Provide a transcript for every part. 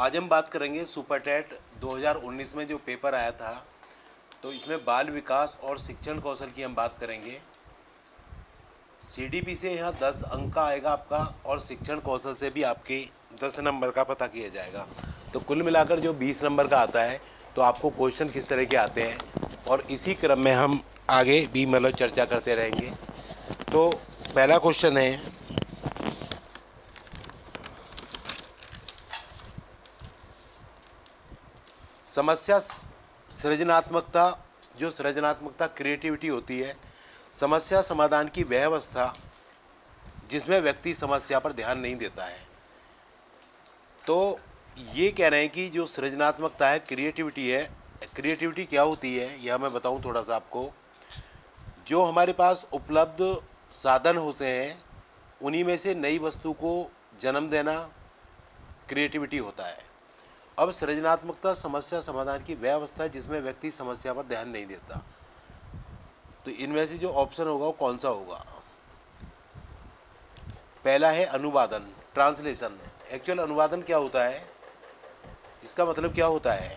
आज हम बात करेंगे सुपर टेट 2019 में जो पेपर आया था। तो इसमें बाल विकास और शिक्षण कौशल की हम बात करेंगे। सीडीपी से यहाँ 10 अंक का आएगा आपका, और शिक्षण कौशल से भी आपके 10 नंबर का पता किया जाएगा। तो कुल मिलाकर जो 20 नंबर का आता है, तो आपको क्वेश्चन किस तरह के आते हैं और इसी क्रम में हम आगे भी मतलब चर्चा करते रहेंगे। तो पहला क्वेश्चन है, समस्या सृजनात्मकता। जो सृजनात्मकता क्रिएटिविटी होती है, समस्या समाधान की वह अवस्था जिसमें व्यक्ति समस्या पर ध्यान नहीं देता है। तो ये कह रहे हैं कि जो सृजनात्मकता है, क्रिएटिविटी है। क्रिएटिविटी क्या होती है यह मैं बताऊं थोड़ा सा आपको। जो हमारे पास उपलब्ध साधन होते हैं, उन्हीं में से नई वस्तु को जन्म देना क्रिएटिविटी होता है। अब सृजनात्मकता समस्या समाधान की वह अवस्था है जिसमें व्यक्ति समस्या पर ध्यान नहीं देता। तो इनमें से जो ऑप्शन होगा वो कौन सा होगा? पहला है अनुवादन, ट्रांसलेशन। एक्चुअल अनुवादन क्या होता है, इसका मतलब क्या होता है?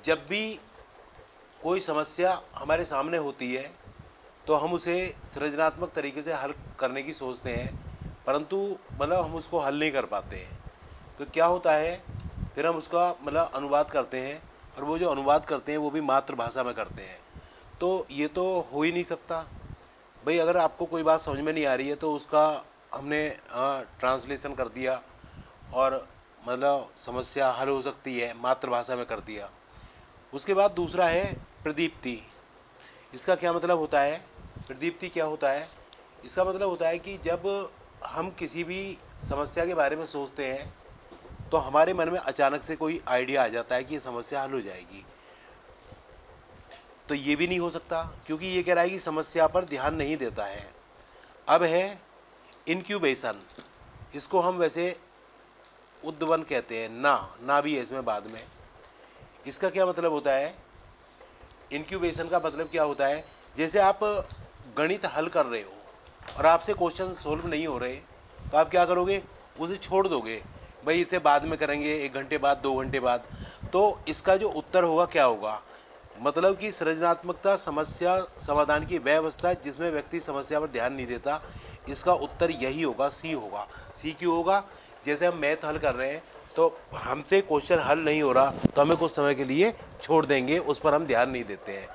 जब भी कोई समस्या हमारे सामने होती है तो हम उसे सृजनात्मक तरीके से हल करने की सोचते हैं, परंतु मतलब हम उसको हल नहीं कर पाते हैं। तो क्या होता है, फिर हम उसका मतलब अनुवाद करते हैं, और वो जो अनुवाद करते हैं वो भी मातृभाषा में करते हैं। तो ये तो हो ही नहीं सकता भाई। अगर आपको कोई बात समझ में नहीं आ रही है तो उसका हमने ट्रांसलेशन कर दिया और मतलब समस्या हल हो सकती है, मातृभाषा में कर दिया। उसके बाद दूसरा है प्रदीप्ति। इसका क्या मतलब होता है? प्रदीप्ति क्या होता है? इसका मतलब होता है कि जब हम किसी भी समस्या के बारे में सोचते हैं तो हमारे मन में अचानक से कोई आइडिया आ जाता है कि ये समस्या हल हो जाएगी। तो ये भी नहीं हो सकता, क्योंकि ये कह रहा है कि समस्या पर ध्यान नहीं देता है। अब है इनक्यूबेशन। इसको हम वैसे उद्वन कहते हैं, ना भी है इसमें बाद में। इसका क्या मतलब होता है? इनक्यूबेशन का मतलब क्या होता है, जैसे आप गणित हल कर रहे हो और आपसे क्वेश्चन सोल्व नहीं हो रहे, तो आप क्या करोगे, उसे छोड़ दोगे, भाई इसे बाद में करेंगे, 1 घंटे बाद, 2 घंटे बाद। तो इसका जो उत्तर होगा क्या होगा, मतलब कि सृजनात्मकता समस्या समाधान की वह अवस्था जिसमें व्यक्ति समस्या पर ध्यान नहीं देता। इसका उत्तर यही होगा, सी होगा। सी क्यों होगा? जैसे हम मैथ हल कर रहे हैं तो हमसे क्वेश्चन हल नहीं हो रहा तो हमें कुछ समय के लिए छोड़ देंगे, उस पर हम ध्यान नहीं देते हैं।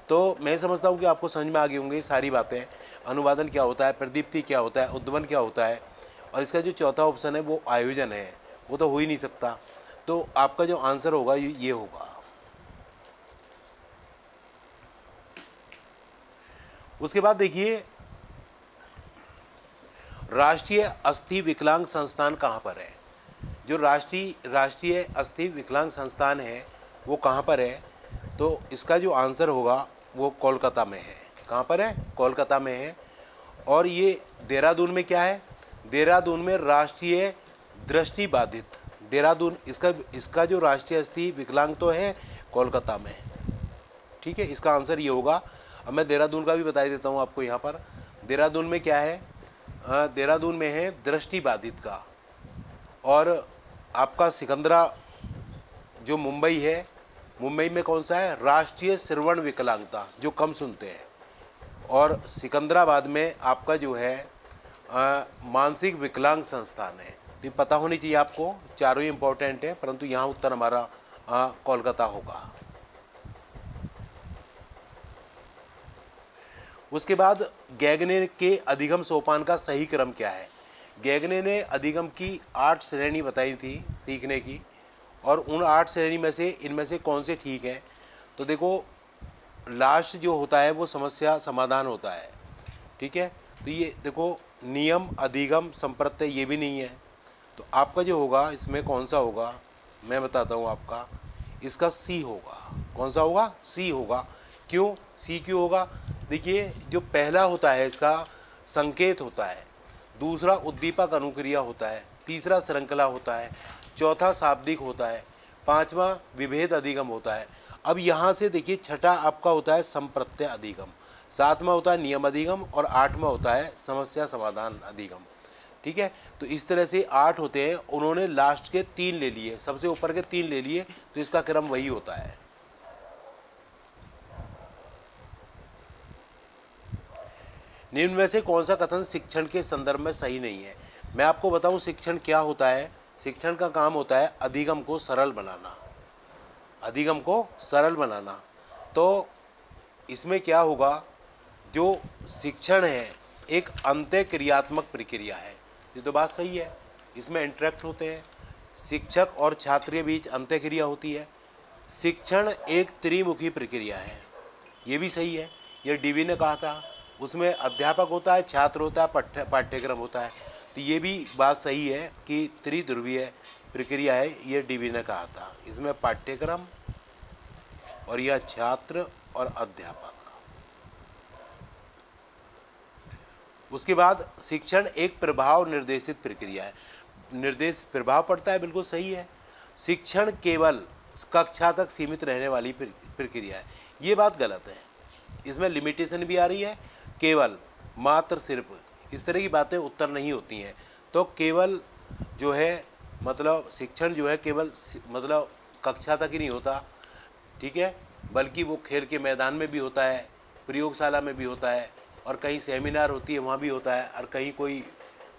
तो मैं समझता हूँ कि आपको समझ में आ गई होंगी सारी बातें। अनुवादन क्या होता है, प्रदीप्ति क्या होता है, उद्वन क्या होता है, और इसका जो चौथा ऑप्शन है वो आयोजन है। वो तो हो ही नहीं सकता। तो आपका जो आंसर होगा ये होगा। उसके बाद देखिए, राष्ट्रीय अस्थि विकलांग संस्थान कहाँ पर है? जो राष्ट्रीय अस्थि विकलांग संस्थान है वो कहाँ पर है? तो इसका जो आंसर होगा वो कोलकाता में है। कहाँ पर है? कोलकाता में है। और ये देहरादून में क्या है? देहरादून में राष्ट्रीय दृष्टिबाधित, देहरादून इसका जो राष्ट्रीय अस्थि विकलांग तो है कोलकाता में। ठीक है, इसका आंसर ये होगा। अब मैं देहरादून का भी बता देता हूँ आपको। यहाँ पर देहरादून में क्या है, देहरादून में है दृष्टिबाधित का। और आपका सिकंदरा जो मुंबई है, मुंबई में कौन सा है? राष्ट्रीय श्रवण विकलांगता, जो कम सुनते हैं। और सिकंदराबाद में आपका जो है मानसिक विकलांग संस्थान है। तो ये पता होनी चाहिए आपको, चारों ही इंपॉर्टेंट है, परंतु यहाँ उत्तर हमारा कोलकाता होगा। उसके बाद गैगने के अधिगम सोपान का सही क्रम क्या है? गैगने ने अधिगम की 8 श्रेणी बताई थी सीखने की, और उन 8 श्रेणी में से इनमें से कौन से ठीक है? तो देखो, लास्ट जो होता है वो समस्या समाधान होता है। ठीक है, तो ये देखो, नियम, अधिगम, संप्रत्यय ये भी नहीं है। तो आपका जो होगा इसमें कौन सा होगा, मैं बताता हूँ आपका। इसका सी होगा। कौन सा होगा? सी होगा। क्यों सी क्यों होगा? देखिए, जो पहला होता है इसका संकेत होता है, दूसरा उद्दीपक अनुक्रिया होता है, तीसरा श्रृंखला होता है, चौथा शाब्दिक होता है, पांचवा विभेद अधिगम होता है। अब यहाँ से देखिए, छठा आपका होता है संप्रत्यय अधिगम, सातवां होता है नियम अधिगम, और आठवां होता है समस्या समाधान अधिगम। ठीक है। तो इस तरह से 8 होते हैं, उन्होंने लास्ट के 3 ले लिए, सबसे ऊपर के 3 ले लिए, तो इसका क्रम वही होता है। निम्न में से कौन सा कथन शिक्षण के संदर्भ में सही नहीं है? मैं आपको बताऊं शिक्षण क्या होता है। शिक्षण का काम होता है अधिगम को सरल बनाना, अधिगम को सरल बनाना। तो इसमें क्या होगा, जो शिक्षण है एक अंत्य क्रियात्मक प्रक्रिया है, ये तो बात सही है। इसमें इंटरेक्ट होते हैं, शिक्षक और छात्र के बीच अंत्य क्रिया होती है। शिक्षण एक त्रिमुखी प्रक्रिया है, ये भी सही है, ये डीवी ने कहा था। उसमें अध्यापक होता है, छात्र होता है, पाठ्यक्रम होता है। तो ये भी बात सही है कि त्रिध्रुवीय प्रक्रिया है, ये डीवी ने कहा था। इसमें पाठ्यक्रम और यह छात्र और अध्यापक। उसके बाद शिक्षण एक प्रभाव निर्देशित प्रक्रिया है, निर्देश प्रभाव पड़ता है, बिल्कुल सही है। शिक्षण केवल कक्षा तक सीमित रहने वाली प्रक्रिया है, ये बात गलत है। इसमें लिमिटेशन भी आ रही है, केवल, मात्र, सिर्फ, इस तरह की बातें उत्तर नहीं होती हैं। तो केवल जो है मतलब शिक्षण जो है केवल मतलब कक्षा तक ही नहीं होता, ठीक है, बल्कि वो खेल के मैदान में भी होता है, प्रयोगशाला में भी होता है, और कहीं सेमिनार होती है वहाँ भी होता है, और कहीं कोई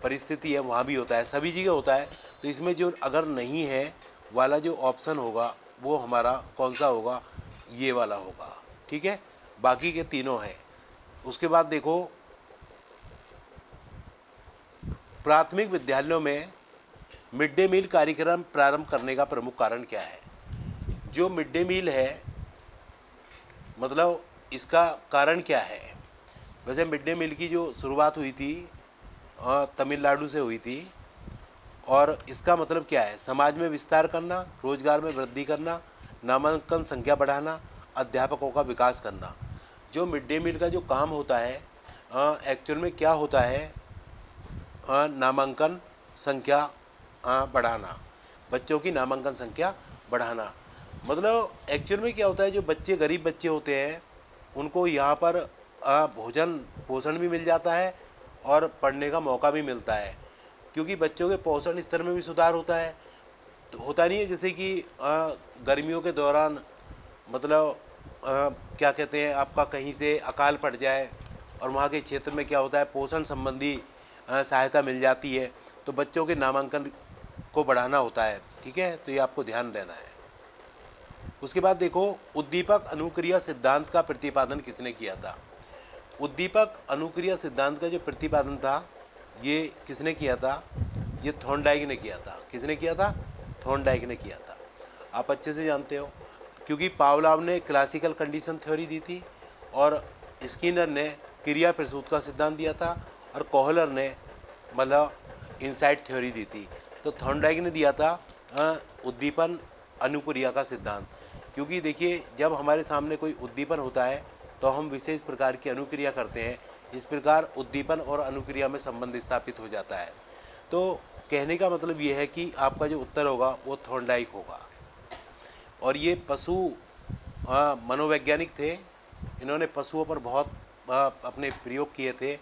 परिस्थिति है वहाँ भी होता है, सभी जगह होता है। तो इसमें जो अगर नहीं है वाला जो ऑप्शन होगा वो हमारा कौन सा होगा, ये वाला होगा, ठीक है। बाकी के तीनों हैं। उसके बाद देखो, प्राथमिक विद्यालयों में मिड डे मील कार्यक्रम प्रारंभ करने का प्रमुख कारण क्या है? जो मिड डे मील है मतलब इसका कारण क्या है? वैसे मिड डे मील की जो शुरुआत हुई थी तमिलनाडु से हुई थी, और इसका मतलब क्या है? समाज में विस्तार करना, रोजगार में वृद्धि करना, नामांकन संख्या बढ़ाना, अध्यापकों का विकास करना। जो मिड डे मील का जो काम होता है एक्चुअल में क्या होता है, नामांकन संख्या बढ़ाना, बच्चों की नामांकन संख्या बढ़ाना। मतलब एक्चुअल में क्या होता है, जो बच्चे गरीब बच्चे होते हैं उनको यहाँ पर भोजन पोषण भी मिल जाता है और पढ़ने का मौका भी मिलता है, क्योंकि बच्चों के पोषण स्तर में भी सुधार होता है। तो होता नहीं है जैसे कि गर्मियों के दौरान मतलब क्या कहते हैं, आपका कहीं से अकाल पड़ जाए और वहाँ के क्षेत्र में क्या होता है, पोषण संबंधी सहायता मिल जाती है, तो बच्चों के नामांकन को बढ़ाना होता है, ठीक है। तो ये आपको ध्यान देना है। उसके बाद देखो, उद्दीपक अनुक्रिया सिद्धांत का प्रतिपादन किसने किया था? उद्दीपक अनुक्रिया सिद्धांत का जो प्रतिपादन था ये किसने किया था? ये थॉर्नडाइक ने किया था। किसने किया था? थॉर्नडाइक ने किया था। आप अच्छे से जानते हो, क्योंकि पावलोव ने क्लासिकल कंडीशन थ्योरी दी थी, और स्किनर ने क्रिया प्रसूत का सिद्धांत दिया था, और कोहलर ने मतलब इनसाइट थ्योरी दी थी। तो थॉर्नडाइक ने दिया था उद्दीपन अनुक्रिया का सिद्धांत। क्योंकि देखिए, जब हमारे सामने कोई उद्दीपन होता है तो हम विशेष प्रकार की अनुक्रिया करते हैं, इस प्रकार उद्दीपन और अनुक्रिया में संबंध स्थापित हो जाता है। तो कहने का मतलब ये है कि आपका जो उत्तर होगा वो थॉर्नडाइक होगा। और ये पशु मनोवैज्ञानिक थे, इन्होंने पशुओं पर बहुत अपने प्रयोग किए थे,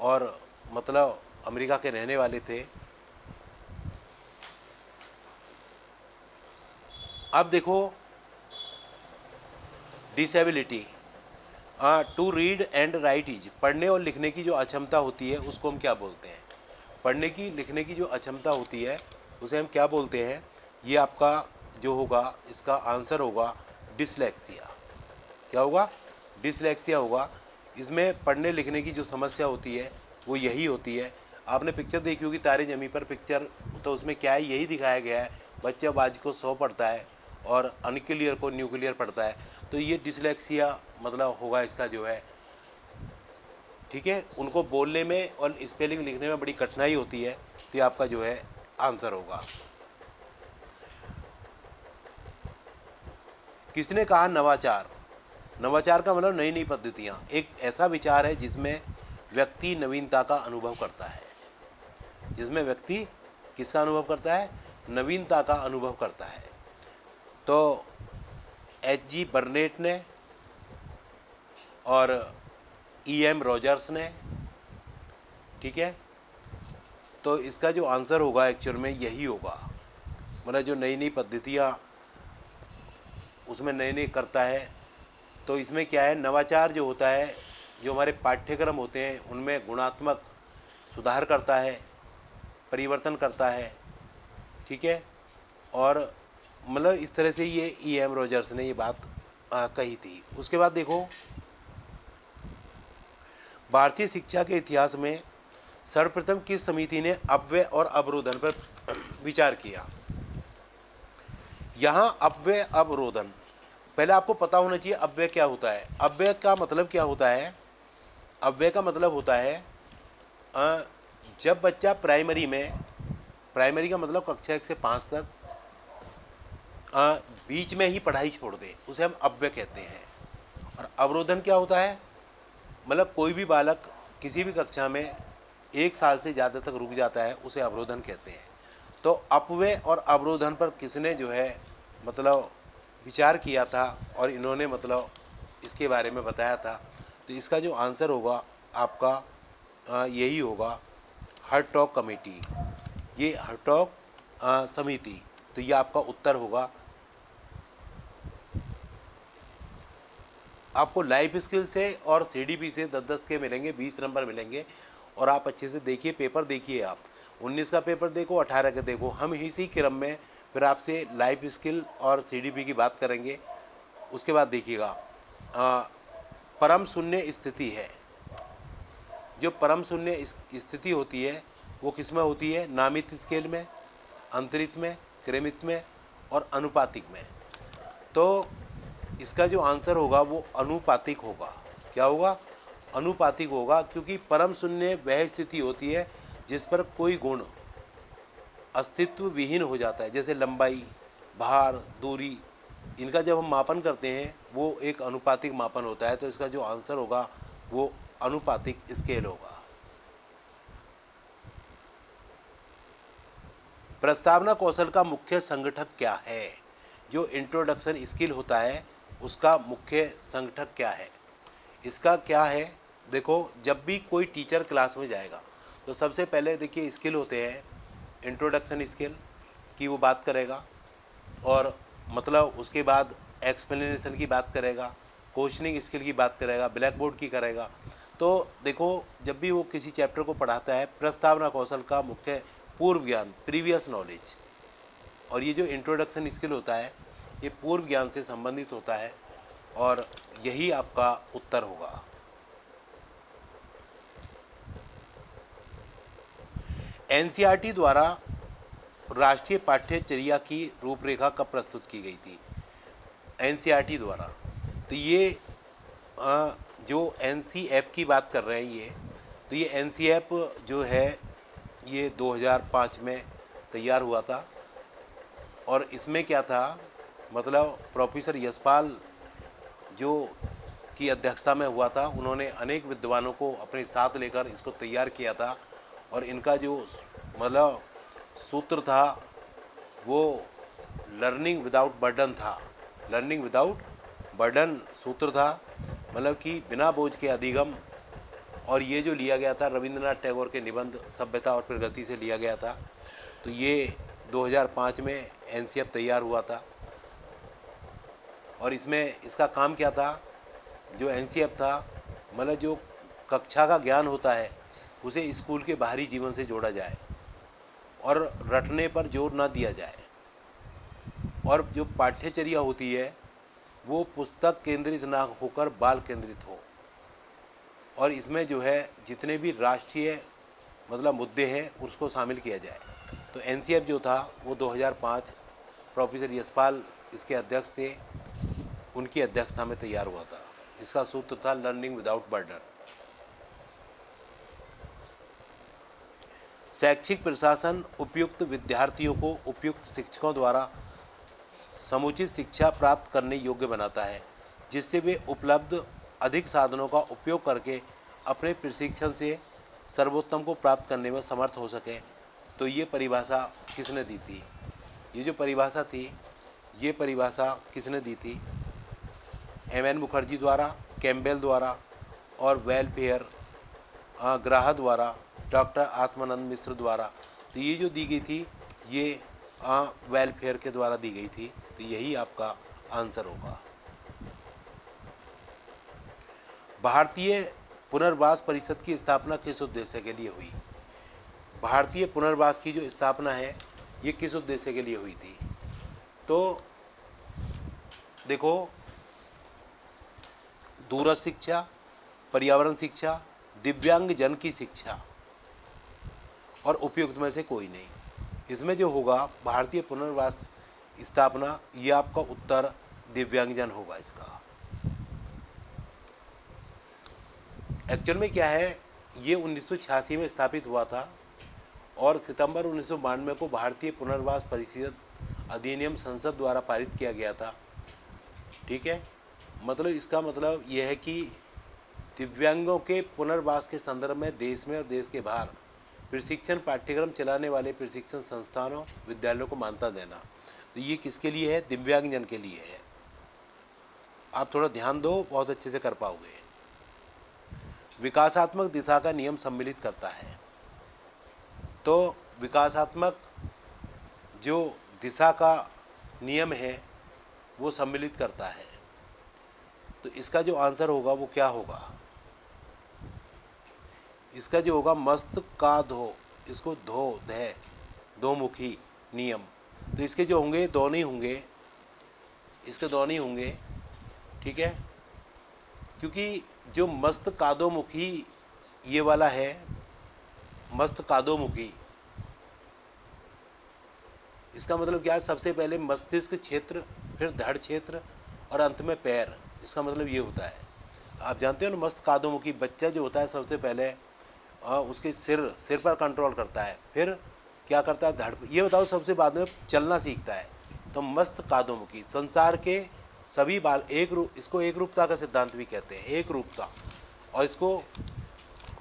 और मतलब अमेरिका के रहने वाले थे। अब देखो, disability, to read and write is, पढ़ने और लिखने की जो अक्षमता होती है उसको हम क्या बोलते हैं? पढ़ने की लिखने की जो अक्षमता होती है उसे हम क्या बोलते हैं? ये आपका जो होगा इसका आंसर होगा डिसलेक्सिया। क्या होगा? डिसलेक्सिया होगा। इसमें पढ़ने लिखने की जो समस्या होती है वो यही होती है। आपने पिक्चर देखी होगी तारे ज़मीं पर पिक्चर, तो उसमें क्या है, यही दिखाया गया है, बच्चा बाज को 100 पढ़ता है और अनक्लियर को न्यूक्लियर पढ़ता है। तो ये डिसलेक्सिया मतलब होगा इसका जो है, ठीक है। उनको बोलने में और स्पेलिंग लिखने में बड़ी कठिनाई होती है, तो ये आपका जो है आंसर होगा। किसने कहा नवाचार? नवाचार का मतलब नई नई पद्धतियाँ। एक ऐसा विचार है जिसमें व्यक्ति नवीनता का अनुभव करता है, जिसमें व्यक्ति किसका अनुभव करता है? नवीनता का अनुभव करता है। तो H.G. बर्नेट ने और E.M. रॉजर्स ने, ठीक है, तो इसका जो आंसर होगा एक्चुअल में यही होगा। मतलब जो नई नई पद्धतियाँ उसमें नई नई करता है, तो इसमें क्या है, नवाचार जो होता है, जो हमारे पाठ्यक्रम होते हैं उनमें गुणात्मक सुधार करता है, परिवर्तन करता है, ठीक है। और मतलब इस तरह से ये E.M. रॉजर्स ने ये बात कही थी। उसके बाद देखो, भारतीय शिक्षा के इतिहास में सर्वप्रथम किस समिति ने अपव्यय और अवरोधन पर विचार किया। यहाँ अपव्यय अवरोधन, पहले आपको पता होना चाहिए अपव्यय क्या होता है। अपव्यय का मतलब क्या होता है? अपव्यय का मतलब होता है जब बच्चा प्राइमरी में, प्राइमरी का मतलब कक्षा 1 से 5 तक बीच में ही पढ़ाई छोड़ दे, उसे हम अपव्यय कहते हैं। और अवरोधन क्या होता है? मतलब कोई भी बालक किसी भी कक्षा में 1 साल से ज़्यादा तक रुक जाता है, उसे अवरोधन कहते हैं। तो अपव्यय और अवरोधन पर किसने जो है मतलब विचार किया था और इन्होंने मतलब इसके बारे में बताया था, तो इसका जो आंसर होगा आपका यही होगा, हर्टॉग कमेटी, ये हर्टॉग समिति। तो ये आपका उत्तर होगा। आपको लाइफ स्किल से और CDP से 10-10 के मिलेंगे, 20 नंबर मिलेंगे। और आप अच्छे से देखिए, पेपर देखिए, आप 19 का पेपर देखो, 18 का देखो। हम इसी क्रम में फिर आपसे लाइफ स्किल और CDP की बात करेंगे। उसके बाद देखिएगा, परम शून्य स्थिति है। जो परम शून्य स्थिति होती है वो किस में होती है? नामित स्केल में, अंतरित में, क्रमित में और अनुपातिक में। तो इसका जो आंसर होगा वो अनुपातिक होगा। क्या होगा? अनुपातिक होगा, क्योंकि परम शून्य वह स्थिति होती है जिस पर कोई गुण अस्तित्व विहीन हो जाता है, जैसे लंबाई, भार, दूरी, इनका जब हम मापन करते हैं वो एक अनुपातिक मापन होता है। तो इसका जो आंसर होगा वो अनुपातिक स्केल होगा। प्रस्तावना कौशल का मुख्य संगठक क्या है? जो इंट्रोडक्शन स्किल होता है उसका मुख्य संगठक क्या है? इसका क्या है? देखो, जब भी कोई टीचर क्लास में जाएगा तो सबसे पहले देखिए स्किल होते हैं, इंट्रोडक्शन स्किल की वो बात करेगा, और मतलब उसके बाद एक्सप्लेनेशन की बात करेगा, क्वेश्चनिंग स्किल की बात करेगा, ब्लैक बोर्ड की करेगा। तो देखो, जब भी वो किसी चैप्टर को पढ़ाता है, प्रस्तावना कौशल का मुख्य पूर्व ज्ञान, प्रीवियस नॉलेज, और ये जो इंट्रोडक्शन स्किल होता है ये पूर्व ज्ञान से संबंधित होता है, और यही आपका उत्तर होगा। NCERT द्वारा राष्ट्रीय पाठ्यचर्या की रूपरेखा कब प्रस्तुत की गई थी? NCERT द्वारा। तो ये जो NCEP की बात कर रहे हैं ये, तो ये NCEP जो है ये 2005 में तैयार हुआ था। और इसमें क्या था, मतलब प्रोफेसर यशपाल जो की अध्यक्षता में हुआ था, उन्होंने अनेक विद्वानों को अपने साथ लेकर इसको तैयार किया था। और इनका जो मतलब सूत्र था वो लर्निंग विदाउट बर्डन था। लर्निंग विदाउट बर्डन सूत्र था, मतलब कि बिना बोझ के अधिगम। और ये जो लिया गया था रविंद्रनाथ टैगोर के निबंध सभ्यता और प्रगति से लिया गया था। तो ये 2005 में NCEP तैयार हुआ था। और इसमें इसका काम क्या था? जो NCEP था, मतलब जो कक्षा का ज्ञान होता है उसे स्कूल के बाहरी जीवन से जोड़ा जाए और रटने पर जोर ना दिया जाए। और जो पाठ्यचर्या होती है वो पुस्तक केंद्रित ना होकर बाल केंद्रित हो। और इसमें जो है जितने भी राष्ट्रीय मतलब मुद्दे हैं उसको शामिल किया जाए। तो NCEP जो था वो 2005 प्रोफेसर यशपाल इसके अध्यक्ष थे, उनकी अध्यक्षता में तैयार हुआ था। इसका सूत्र था लर्निंग विदाउट बर्डन। शैक्षिक प्रशासन उपयुक्त विद्यार्थियों को उपयुक्त शिक्षकों द्वारा समुचित शिक्षा प्राप्त करने योग्य बनाता है, जिससे वे उपलब्ध अधिक साधनों का उपयोग करके अपने प्रशिक्षण से सर्वोत्तम को प्राप्त करने में समर्थ हो सकें। तो ये परिभाषा किसने दी थी? ये जो परिभाषा थी, ये परिभाषा किसने दी थी? M.N. मुखर्जी द्वारा, कैम्पबेल द्वारा और वेलफेयर ग्राह द्वारा डॉक्टर आत्मानंद मिश्र द्वारा। तो ये जो दी गई थी ये वेलफेयर के द्वारा दी गई थी, तो यही आपका आंसर होगा। भारतीय पुनर्वास परिषद की स्थापना किस उद्देश्य के लिए हुई? भारतीय पुनर्वास की जो स्थापना है ये किस उद्देश्य के लिए हुई थी? तो देखो, दूरस्थ शिक्षा, पर्यावरण शिक्षा, दिव्यांग जन की शिक्षा और उपयुक्त में से कोई नहीं। इसमें जो होगा भारतीय पुनर्वास स्थापना, ये आपका उत्तर दिव्यांगजन होगा इसका। एक्चुअल में क्या है, ये 1986 में स्थापित हुआ था और सितंबर 1992 को भारतीय पुनर्वास परिषद अधिनियम संसद द्वारा पारित किया गया था। ठीक है, मतलब इसका मतलब यह है कि दिव्यांगों के पुनर्वास के संदर्भ में देश में और देश के बाहर प्रशिक्षण पाठ्यक्रम चलाने वाले प्रशिक्षण संस्थानों, विद्यालयों को मान्यता देना। तो ये किसके लिए है? दिव्यांगजन के लिए है। आप थोड़ा ध्यान दो, बहुत अच्छे से कर पाओगे। विकासात्मक दिशा का नियम सम्मिलित करता है। तो विकासात्मक जो दिशा का नियम है वो सम्मिलित करता है। तो इसका जो आंसर होगा वो क्या होगा? इसका जो होगा मस्तकाधो, इसको धो धै दो मुखी नियम। तो इसके जो होंगे दो नहीं होंगे, इसके दो नहीं होंगे। ठीक है, क्योंकि जो मस्तकादोमुखी ये वाला है, मस्तकादोमुखी, इसका मतलब क्या है? सबसे पहले मस्तिष्क क्षेत्र, फिर धड़ क्षेत्र और अंत में पैर। इसका मतलब ये होता है, आप जानते हो ना, मस्तकादोमुखी बच्चा जो होता है सबसे पहले उसके सिर पर कंट्रोल करता है, फिर क्या करता है? धड़। ये बताओ, सबसे बाद में चलना सीखता है। तो मस्तकादोमुखी संसार के सभी बाल एक रूप, इसको एक रूपता का सिद्धांत भी कहते हैं, एक रूपता। और इसको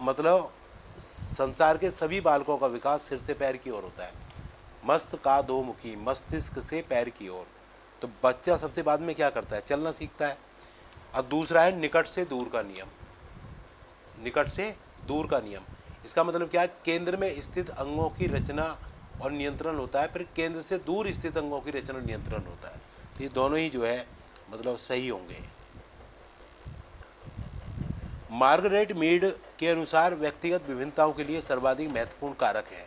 मतलब संसार के सभी बालकों का विकास सिर से पैर की ओर होता है। मस्तकादोमुखी, मस्तिष्क से पैर की ओर। तो बच्चा सबसे बाद में क्या करता है? चलना सीखता है। और दूसरा है निकट से दूर का नियम। निकट से दूर का नियम, इसका मतलब क्या है? केंद्र में स्थित अंगों की रचना और नियंत्रण होता है, फिर केंद्र से दूर स्थित अंगों की रचना और नियंत्रण होता है। तो ये दोनों ही जो है मतलब सही होंगे। मार्गरेट मीड के अनुसार व्यक्तिगत विभिन्नताओं के लिए सर्वाधिक महत्वपूर्ण कारक है।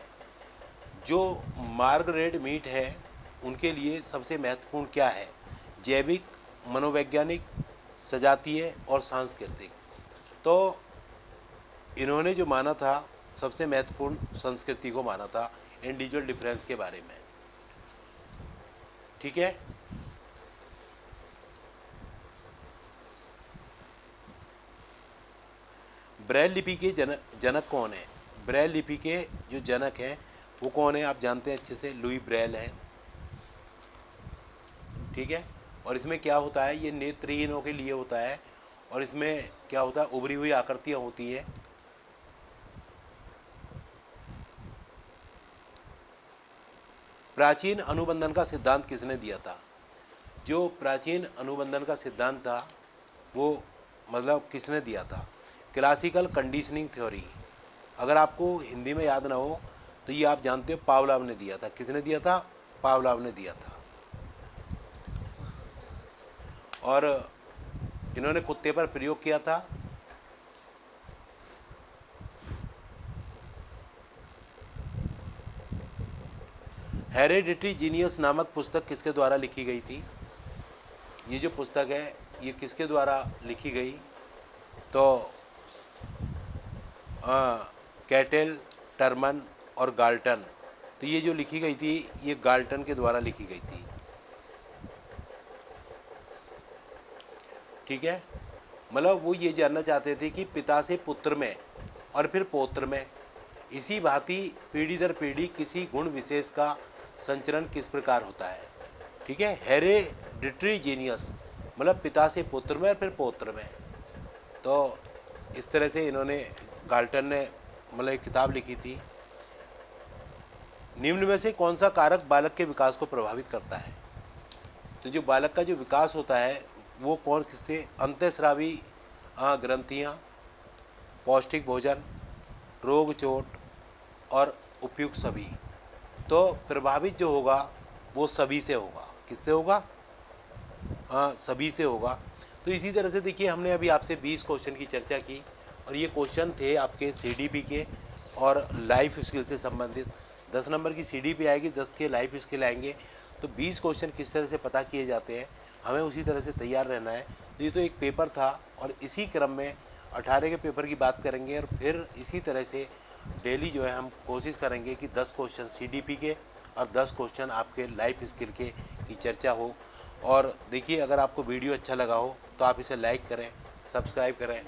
जो मार्गरेट मीड है उनके लिए सबसे महत्वपूर्ण क्या है? जैविक, मनोवैज्ञानिक, सजातीय और सांस्कृतिक। तो इन्होंने जो माना था सबसे महत्वपूर्ण संस्कृति को माना था, इंडिविजुअल डिफरेंस के बारे में। ठीक है, ब्रेल लिपि के जनक कौन है? ब्रेल लिपि के जो जनक हैं वो कौन है? आप जानते हैं अच्छे से, लुई ब्रेल है। ठीक है, और इसमें क्या होता है? ये नेत्रहीनों के लिए होता है और इसमें क्या होता है? उभरी हुई आकृतियाँ होती है। प्राचीन अनुबंधन का सिद्धांत किसने दिया था? जो प्राचीन अनुबंधन का सिद्धांत था वो मतलब किसने दिया था? Classical conditioning theory. अगर आपको हिंदी में याद ना हो तो ये आप जानते हो, पावलोव ने दिया था। किसने दिया था? पावलोव ने दिया था। और इन्होंने कुत्ते पर प्रयोग किया था। हेरेडिटरी जीनियस नामक पुस्तक किसके द्वारा लिखी गई थी? ये जो पुस्तक है ये किसके द्वारा लिखी गई? तो कैटेल, टर्मन और गाल्टन। तो ये जो लिखी गई थी ये गाल्टन के द्वारा लिखी गई थी। ठीक है, मतलब वो ये जानना चाहते थे कि पिता से पुत्र में और फिर पौत्र में इसी भांति पीढ़ी दर पीढ़ी किसी गुण विशेष का संचरण किस प्रकार होता है। ठीक है, हेरेडिटरी जीनियस मतलब पिता से पुत्र में और फिर पौत्र में। तो इस तरह से इन्होंने, गाल्टन ने मतलब एक किताब लिखी थी। निम्न में से कौन सा कारक बालक के विकास को प्रभावित करता है? तो जो बालक का जो विकास होता है वो कौन किससे? अंतःस्रावी ग्रंथियाँ, पौष्टिक भोजन, रोग चोट, और उपयुक्त सभी। तो प्रभावित जो होगा वो सभी से होगा। किससे होगा? हाँ, सभी से होगा। तो इसी तरह से देखिए, हमने अभी आपसे 20 क्वेश्चन की चर्चा की और ये क्वेश्चन थे आपके सीडीपी के और लाइफ स्किल से संबंधित। 10 नंबर की सीडीपी आएगी, 10 के लाइफ स्किल आएंगे। तो 20 क्वेश्चन किस तरह से पता किए जाते हैं, हमें उसी तरह से तैयार रहना है। तो ये तो एक पेपर था और इसी क्रम में 18 के पेपर की बात करेंगे और फिर इसी तरह से डेली जो है हम कोशिश करेंगे कि 10 क्वेश्चन सीडीपी के और 10 क्वेश्चन आपके लाइफ स्किल के की चर्चा हो। और देखिए, अगर आपको वीडियो अच्छा लगा हो तो आप इसे लाइक करें, सब्सक्राइब करें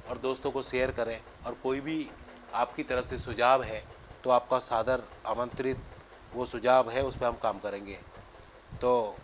और दोस्तों को शेयर करें। और कोई भी आपकी तरफ से सुझाव है तो आपका सादर आमंत्रित, वो सुझाव है उस पर हम काम करेंगे। तो